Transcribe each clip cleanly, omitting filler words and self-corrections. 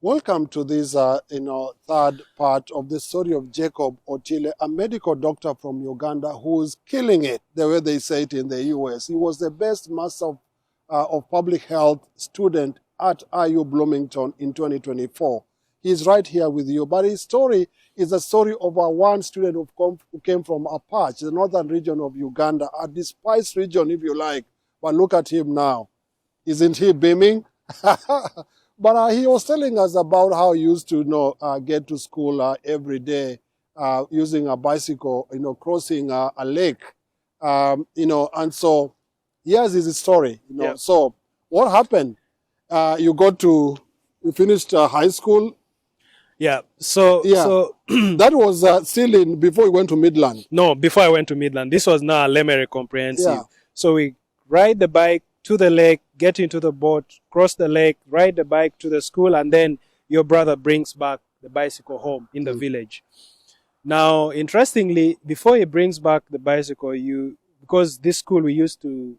Welcome to this, third part of the story of Jacob Otile, a medical doctor from Uganda who's killing it, the way they say it in the US. He was the best master of public health student at IU Bloomington in 2024. He's right here with you. But his story is a story of one student who came from Apach, the northern region of Uganda, a despised region, if you like. But look at him now. Isn't he beaming? But he was telling us about how he used to get to school every day using a bicycle, crossing a lake, and so here's his story. Yeah. So what happened? You finished high school. Yeah. So That was still before you went to Midland. No, before I went to Midland. This was now a Lemere Comprehensive. Yeah. So we ride the bike to the lake, get into the boat, cross the lake, ride the bike to the school, and then your brother brings back the bicycle home in the village. Now, interestingly, before he brings back the bicycle, because this school you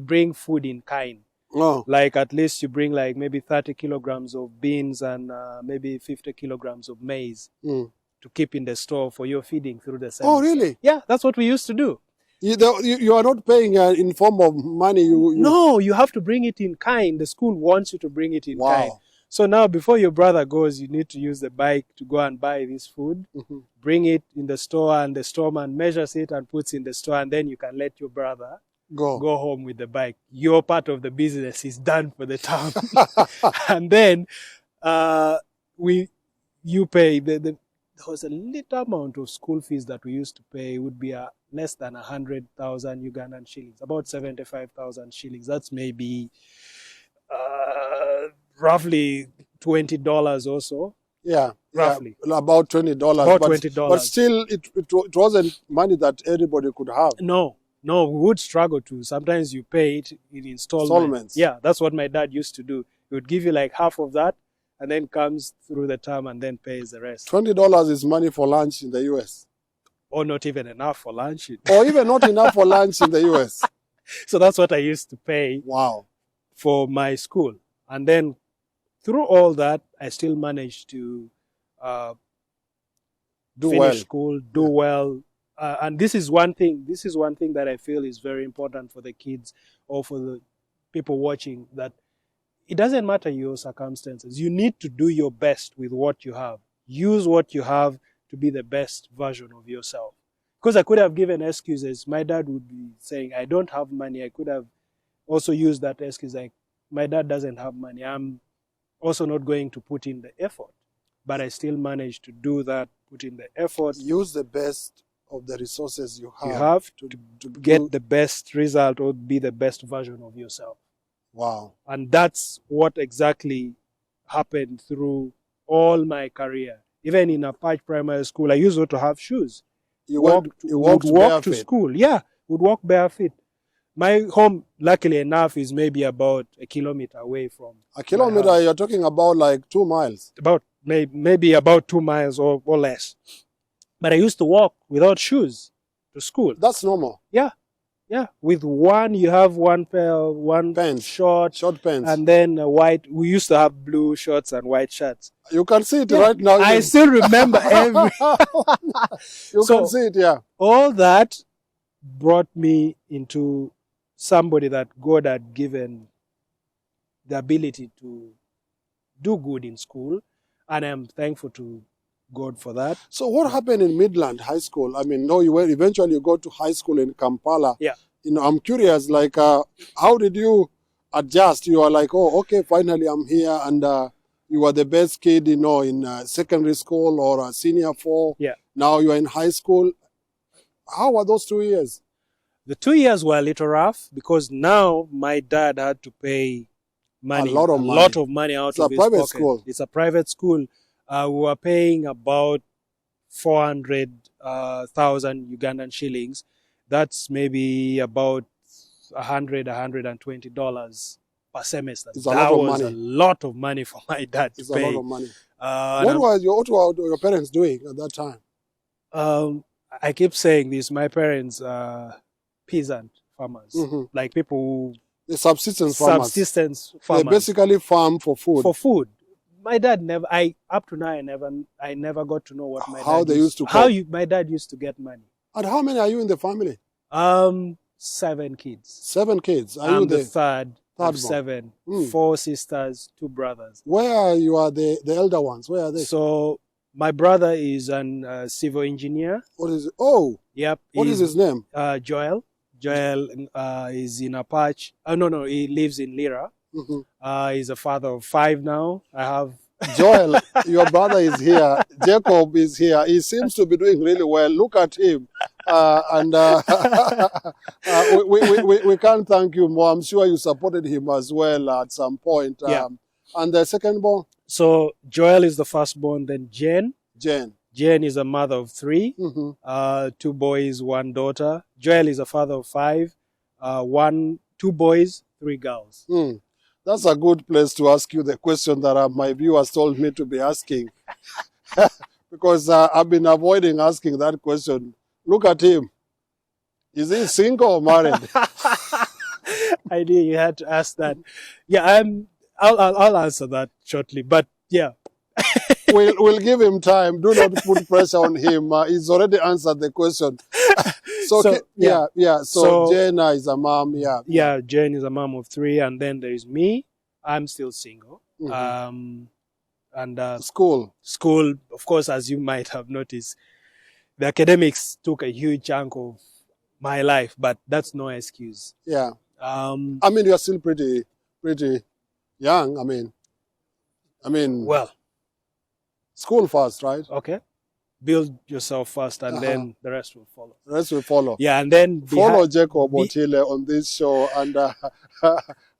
bring food in kind. Oh. Like at least you bring like maybe 30 kilograms of beans and maybe 50 kilograms of maize to keep in the store for your feeding through the semester. Oh, really? Yeah, that's what we used to do. You are not paying in form of money. No, you have to bring it in kind. The school wants you to bring it in kind. Wow. So now before your brother goes, you need to use the bike to go and buy this food, bring it in the store, and the storeman measures it and puts in the store, and then you can let your brother go home with the bike. Your part of the business is done for the town. And then you pay. There was a little amount of school fees that we used to pay. It would be less than 100,000 Ugandan shillings, about 75,000 shillings. That's maybe roughly $20 or so. Yeah, roughly. Yeah, about $20. About $20. But still, it wasn't money that everybody could have. No, we would struggle to. Sometimes you pay it in installments. Yeah, that's what my dad used to do. He would give you like half of that, and then comes through the term and then pays the rest. $20 is money for lunch in the US. Or not even enough for lunch. Or even not enough for lunch in the US. So that's what I used to pay. Wow. For my school. And then through all that, I still managed to finish school, do well. And this is one thing that I feel is very important for the kids or for the people watching, that it doesn't matter your circumstances. You need to do your best with what you have. Use what you have to be the best version of yourself. Because I could have given excuses. My dad would be saying, I don't have money. I could have also used that excuse, like, my dad doesn't have money. I'm also not going to put in the effort. But I still managed to do that, put in the effort. Use the best of the resources you have. You have to get the best result or be the best version of yourself. Wow. And that's what exactly happened through all my career. Even in Apach Primary School, I used to have shoes. You walked to school. Yeah, would walk barefoot. My home, luckily enough, is maybe about a kilometer away from. A kilometer, you're talking about like 2 miles. About maybe about 2 miles or less. But I used to walk without shoes to school. That's normal. Yeah. Yeah. With you have one pair, pants. short pants. And then white. We used to have blue shorts and white shirts. You can see it right now. I still remember every. You can see it, yeah. All that brought me into somebody that God had given the ability to do good in school. And I'm thankful to God for that. So what happened in Midland High School? I mean, eventually you go to high school in Kampala. Yeah. I'm curious, like, how did you adjust? You are like, oh, okay, finally I'm here, and you were the best kid, in secondary school or senior 4. Yeah. Now you are in high school. How were those 2 years? The 2 years were a little rough because now my dad had to pay money. A lot of money out It's of his pocket. a private school. It's a private school. We were paying about 400,000 Ugandan shillings. That's maybe about $120 per semester. That was a lot of money for my dad to pay. It's a lot of money. What were your parents doing at that time? I keep saying this. My parents are peasant farmers, like people who The subsistence farmers. They basically farm for food. My dad never. Up to now, I never got to know what my How dad they used to how cope. you, my dad used to get money. And how many are you in the family? 7 kids. 7 kids. Are I'm you the the third third of born? 7. Mm. 4 sisters, 2 brothers. Where you are the elder ones? Where are they? So my brother is an civil engineer. What is it? Oh, Yep. what is his name? Joel. Joel is in Apache. No, he lives in Lira. Mm-hmm. He's a father of 5 now. I have Joel, your brother is here. Jacob is here. He seems to be doing really well. Look at him. And we can't thank you more. I'm sure you supported him as well at some point. Yeah. And the second born? So Joel is the firstborn. Then Jane. Jane is a mother of 3. Mm-hmm. 2 boys, 1 daughter. Joel is a father of 5. 2 boys, 3 girls. Mm. That's a good place to ask you the question that my viewers told me to be asking. Because I've been avoiding asking that question. Look at him. Is he single or married? I knew you had to ask that. Yeah, I'll answer that shortly. But yeah. We'll give him time. Do not put pressure on him. He's already answered the question. So Jane is a mom. Yeah, Jane is a mom of 3, and then there is me. I'm still single. Mm-hmm. And school, of course, as you might have noticed, the academics took a huge chunk of my life, but that's no excuse. Yeah. I mean, you're still pretty young. I mean. Well. School first, right? Okay. Build yourself first, and then the rest will follow. The rest will follow. Yeah, and then follow Jacob Otile on this show, and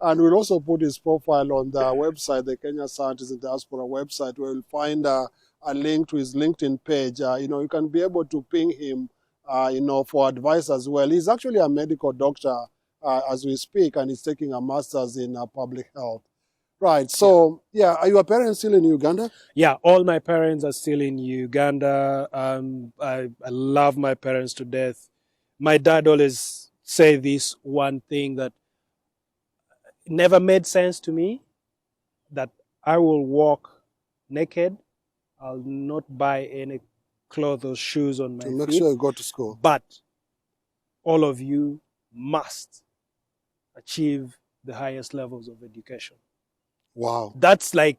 and we'll also put his profile on the website, the Kenya Scientists in Diaspora website, where you'll find a link to his LinkedIn page. You can be able to ping him, for advice as well. He's actually a medical doctor as we speak, and he's taking a master's in public health. Right. So, are your parents still in Uganda? Yeah, all my parents are still in Uganda. I love my parents to death. My dad always say this one thing that never made sense to me, that I will walk naked. I'll not buy any clothes or shoes on my feet. To make sure you go to school. But all of you must achieve the highest levels of education. Wow. That's like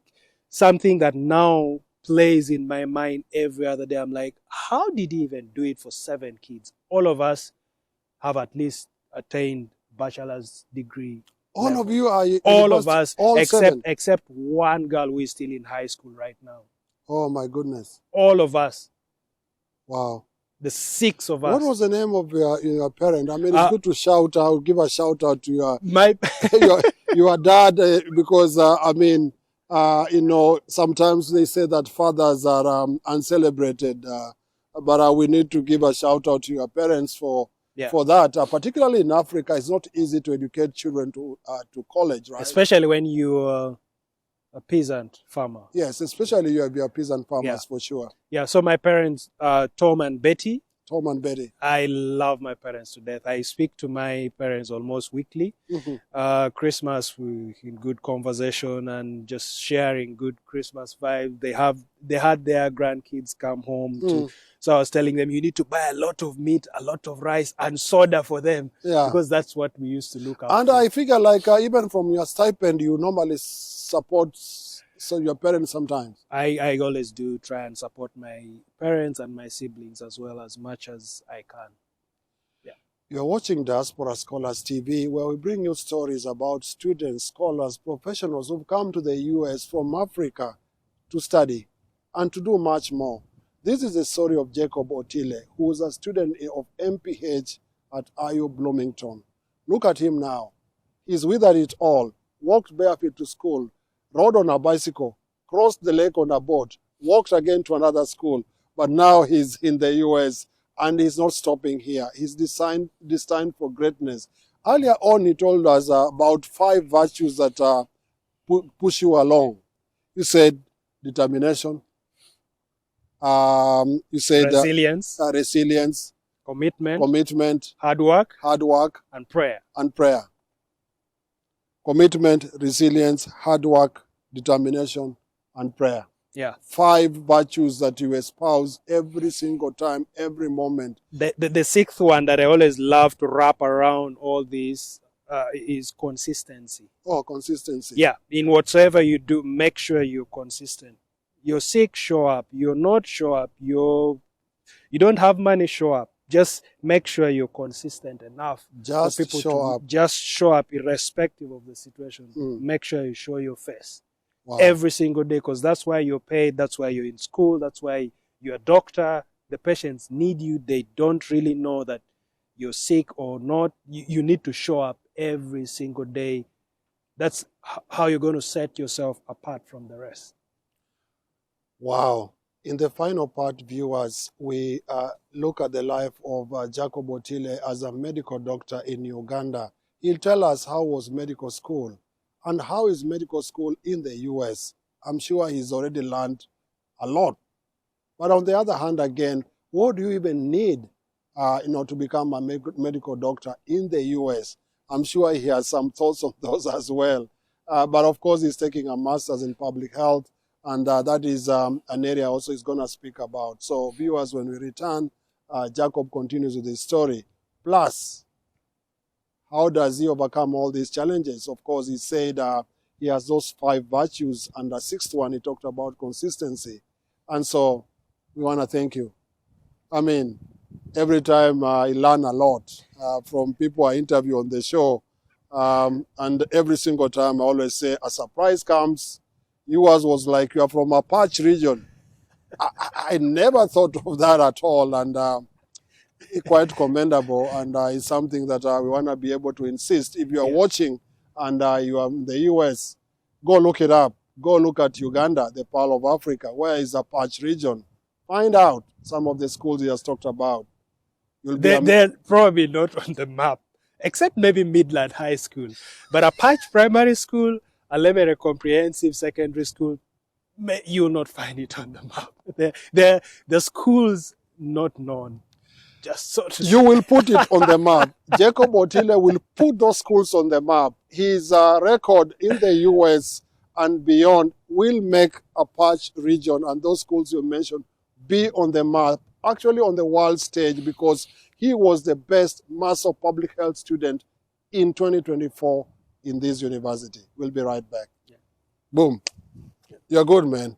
something that now plays in my mind every other day. I'm like, how did he even do it for 7 kids? All of us have at least attained bachelor's degree. All level. of you are... All of us, except 7? Except one girl who is still in high school right now. Oh, my goodness. All of us. Wow. The 6 of us. What was the name of your parent? I mean, it's good to shout out, give a shout out to your your dad, because sometimes they say that fathers are uncelebrated, but we need to give a shout out to your parents for that. Particularly in Africa, it's not easy to educate children to college, right? Especially when you're a peasant farmer. Yes, especially you have your peasant farmers, for sure. Yeah, so my parents, Tom and Betty. Tom and Betty. I love my parents to death. I speak to my parents almost weekly. Mm-hmm. Christmas, we in good conversation and just sharing good Christmas vibe. They had their grandkids come home too. So I was telling them, you need to buy a lot of meat, a lot of rice, and soda for them. Yeah. Because that's what we used to look at. And I figure like even from your stipend, you normally support your parents sometimes. I always do try and support my parents and my siblings as well as much as I can. Yeah. You're watching Diaspora Scholars TV, where we bring you stories about students, scholars, professionals who've come to the US from Africa to study and to do much more. This is the story of Jacob Otile, who was a student of MPH at IU Bloomington. Look at him now. He's withered it all, walked barefoot to school, rode on a bicycle, crossed the lake on a boat, walked again to another school, but now he's in the US and he's not stopping here. He's destined for greatness. Earlier on, he told us about 5 virtues that push you along. You said determination. You said resilience, commitment, hard work, and prayer. Commitment, resilience, hard work, determination, and prayer. Yeah. 5 virtues that you espouse every single time, every moment. The sixth one that I always love to wrap around all this is consistency. Oh, consistency. Yeah, in whatsoever you do, make sure you're consistent. You're sick, show up. You're not, show up. You don't have money, show up. Just make sure you're consistent enough Just for people show up. Just show up irrespective of the situation. Mm. Make sure you show your face Wow. every single day, because that's why you're paid. That's why you're in school. That's why you're a doctor. The patients need you. They don't really know that you're sick or not. You need to show up every single day. That's how you're going to set yourself apart from the rest. Wow. In the final part, viewers, we look at the life of Jacob Otile as a medical doctor in Uganda. He'll tell us how was medical school and how is medical school in the US. I'm sure he's already learned a lot. But on the other hand, again, what do you even need to become a medical doctor in the US? I'm sure he has some thoughts on those as well. But of course, he's taking a master's in public health. And that is an area also he's going to speak about. So viewers, when we return, Jacob continues with his story. Plus, how does he overcome all these challenges? Of course, he said he has those 5 virtues, and the 6th one, he talked about consistency. And so we want to thank you. I mean, every time I learn a lot from people I interview on the show. And every single time I always say, a surprise comes. Yours was like, you are from a patch region. I never thought of that at all, and quite commendable, and it's something that we want to be able to insist. If you are watching and you are in the US, go look it up. Go look at Uganda, the Pearl of Africa. Where is the patch region? Find out some of the schools he has talked about. They're probably not on the map, except maybe Midland High School. But a patch primary school, a Lemere Comprehensive Secondary School, you will not find it on the map. The schools not known. Just so to You will put it on the map. Jacob Otile will put those schools on the map. His record in the US and beyond will make a patch region and those schools you mentioned be on the map, actually on the world stage, because he was the best Master of Public Health student in 2024 in this university. We'll be right back. Yeah. Boom. You're good, man.